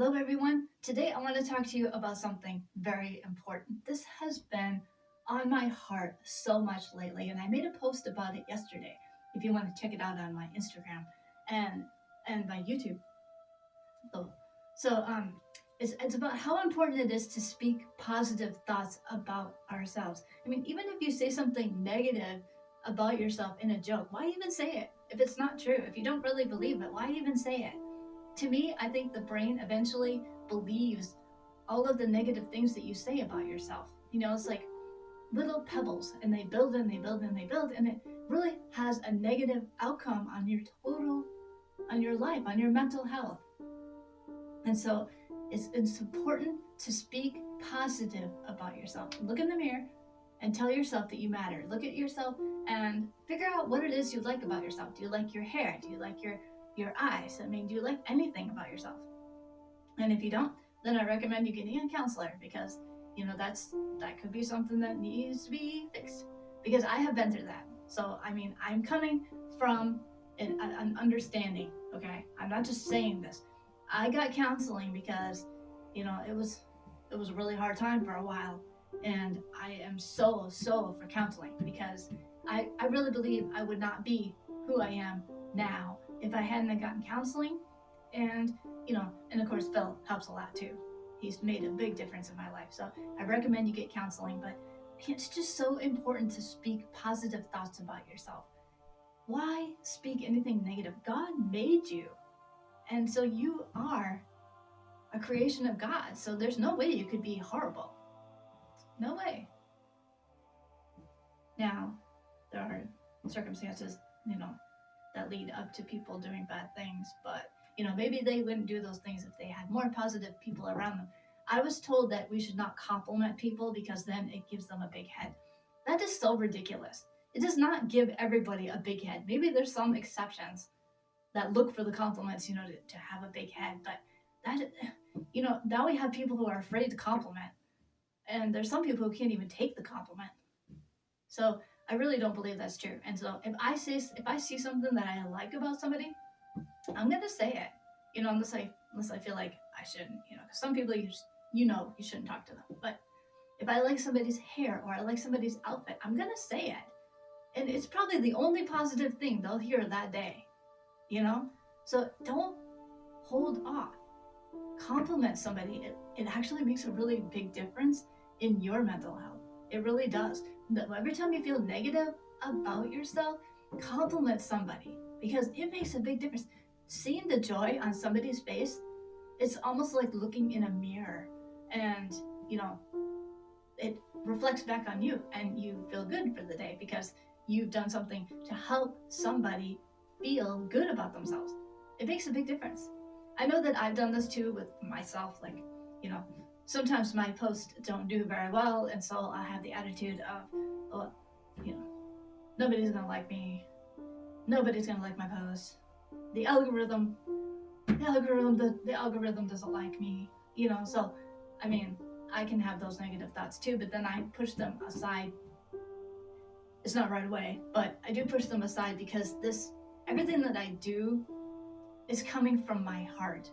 Hello, everyone. Today, I want to talk to you about something very important. This has been on my heart so much lately, and I made a post about it yesterday. If you want to check it out on my Instagram and my YouTube. So, so it's about how important it is to speak positive thoughts about ourselves. I mean, even if you say something negative about yourself in a joke, why even say it? If it's not true, if you don't really believe it, why even say it? To me, I think the brain eventually believes all of the negative things that you say about yourself. It's like little pebbles, and they build and they build and they build, and it really has a negative outcome on on your life, on your mental health. And so it's important to speak positive about yourself. Look in the mirror and tell yourself that you matter. Look at yourself and figure out what it is you like about yourself. Do you like your hair? Do you like your eyes? I mean, do you like anything about yourself? And if you don't, then I recommend you getting a counselor, because that could be something that needs to be fixed, because I have been through that. So I mean, I'm coming from an understanding. Okay, I'm not just saying this. I got counseling because it was a really hard time for a while, and I am so for counseling, because I really believe I would not be who I am now if I hadn't gotten counseling. And and of course Phil helps a lot too. He's made a big difference in my life, so I recommend you get counseling. But it's just so important to speak positive thoughts about yourself. Why speak anything negative? God made you, and so you are a creation of God, so there's no way you could be horrible. No way. Now, there are circumstances that lead up to people doing bad things, but maybe they wouldn't do those things if they had more positive people around them. I was told that we should not compliment people because then it gives them a big head. That is so ridiculous. It does not give everybody a big head. Maybe there's some exceptions that look for the compliments, to have a big head, but that, now we have people who are afraid to compliment, and there's some people who can't even take the compliment. So I really don't believe that's true. And so if I see something that I like about somebody, I'm gonna say it, unless I feel like I shouldn't, because some people you shouldn't talk to them. But if I like somebody's hair or I like somebody's outfit, I'm gonna say it, and it's probably the only positive thing they'll hear that day, So don't hold off. Compliment somebody. It actually makes a really big difference in your mental health. It really does. Every time you feel negative about yourself, compliment somebody, because it makes a big difference. Seeing the joy on somebody's face, it's almost like looking in a mirror, and it reflects back on you, and you feel good for the day because you've done something to help somebody feel good about themselves. It makes a big difference. I know that I've done this too with myself. Like, sometimes my posts don't do very well, and so I have the attitude of, oh, nobody's gonna like me. Nobody's gonna like my post. The algorithm doesn't like me. So I mean, I can have those negative thoughts too, but then I push them aside. It's not right away, but I do push them aside, because everything that I do is coming from my heart,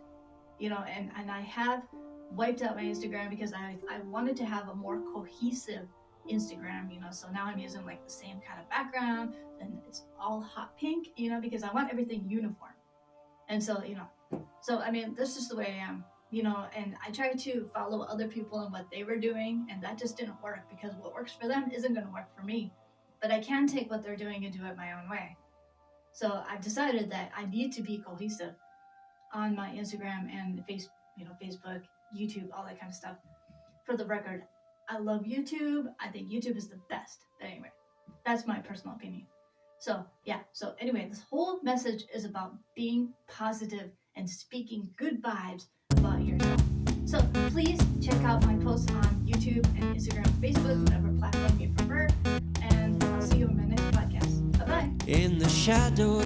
and I have wiped out my Instagram because I wanted to have a more cohesive Instagram, so now I'm using like the same kind of background, and it's all hot pink, because I want everything uniform. And so, so I mean, that's just the way I am, and I tried to follow other people and what they were doing, and that just didn't work, because what works for them isn't going to work for me. But I can take what they're doing and do it my own way. So I've decided that I need to be cohesive on my Instagram and Facebook, YouTube, all that kind of stuff. For the record, I love YouTube. I think YouTube is the best. But anyway, that's my personal opinion. So yeah, so anyway, this whole message is about being positive and speaking good vibes about yourself. So please check out my posts on YouTube and Instagram, Facebook, whatever platform you prefer. And I'll see you in my next podcast. Bye-bye. In the shadow.